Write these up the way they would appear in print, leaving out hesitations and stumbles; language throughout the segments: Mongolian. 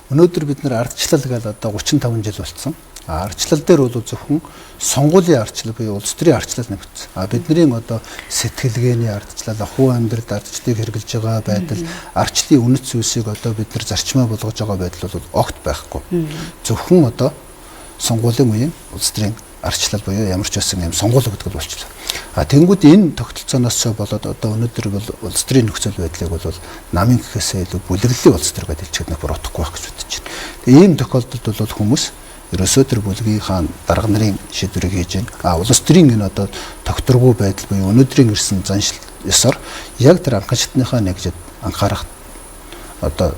Өнөөдөр бид нэр ардчлал гэдэг одоо 35 жил болсон. Ардчлал дээр бол зөвхөн сонгуулийн ардчлал буюу улс төрийн ардчлал нэмэгдсэн. Бидний одоо сэтгэлгээний ардчлал, хуу амьдралд ардчлалыг хэрэгжилж байгаа байдал, ардчлалын үнэт зүйлсийг одоо бид нар зарчмаа болгож байгаа байдал бол огт байхгүй. Зөвхөн одоо сонгуулийн үеийн улс төрийн ардчлал буюу ямар ч байсан юм сонгуул гэдэг нь болчихлоо. Тэнгүүд энэ тогтолцооноос болоод одоо өнөөдөр бол улс төрийн нөхцөл байдлыг бол намын гэхээсээ илүү бүлэглэлийн улс төр гэдэг хэлчихэд нэг буруудахгүй байх гэж бодож байна. Тэгээ ийм тохиолдолд бол хүмүүс ерөөсөө тэр бүлгийнхаа дарга нарын шийдвэрийг хийж байна. Улс төрийн энэ одоо тогтворгүй байдал буюу өнөөдрийн ирсэн заншил ёсоор яг тэр анхан шатныхаа нэгжид анхаарах одоо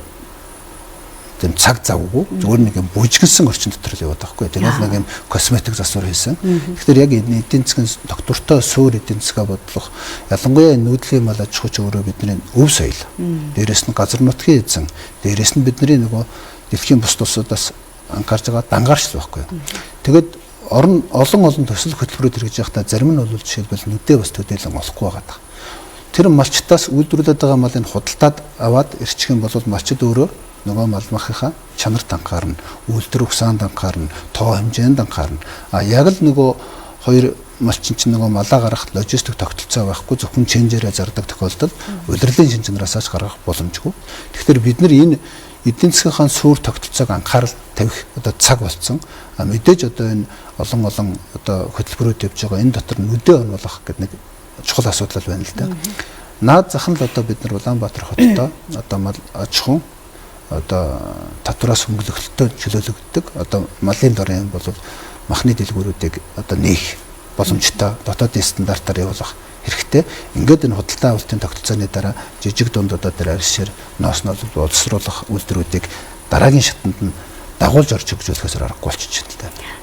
тийм цаг завгүй зүгээр нэг юм бүжгэлсэн орчин дотор л яваад байхгүй. Тэгээд нэг юм косметик засвар хийсэн. Тэгэхээр яг энэ эдийн засгийн доктортой суур эдийн засгаа бодлого ялангуяа нүүдлийн мал аж ахуйч өөрөө бидний өв соёл. Дээрээс нь газар нутгийн эзэн, дээрээс нь бидний нөгөө дэлхийн бус тусуудаас анхаарж байгаа дангаарчл байхгүй. Тэгээд олон төсөл хөтөлбөрөд хэрэгжиж байхдаа зарим нь бол жишээлбэл нүдээ бас төдийлөн олохгүй байгаа. Тэр малчтаас үйлдвэрлэдэг байгаа малыг худалдаад аваад ирчих юм бол малчд өөрөө нөгөө мал махынхаа чанарт анхаарна, үйлдвэр ухсаанд анхаарна, тоо хэмжээнд анхаарна. Яг л нөгөө хоёр малчин чинь нөгөө малаа гаргах логистик тогтолцоо байхгүй зөвхөн ченжээрээ зардаг тохиолдолд удирдлын шин чанараасаач гаргах боломжгүй. Тэгэхээр бид нар энэ эдийн засгийн суур тогтолцоог анхаарал тавих одоо цаг болсон. Мэдээж одоо энэ олон одоо хөтөлбөрүүд явж байгаа энэ дотор нүдээ оруулах гэдэг нэг чухал асуудал байна л да. Наад зах нь л одоо бид нар Улаанбаатар хоттой одоо мал аж ахуйн одоо татвараас хөнгөлөлтөд чөлөөлөгддөг одоо малын дорын бол махны дэлгүүрүүдийг одоо нээх боломжтой дотоодын стандартаар явуулах хэрэгтэй. Ингээд энэ худалдаа авалтын тогтолцооны дараа жижиг дундуудаа дээр арьсшир ноосноол боловсруулах үйлдвэрүүдийг дараагийн шатанд нь дагуулж орж хөгжүүлэхээс аргагүй болчихж байна.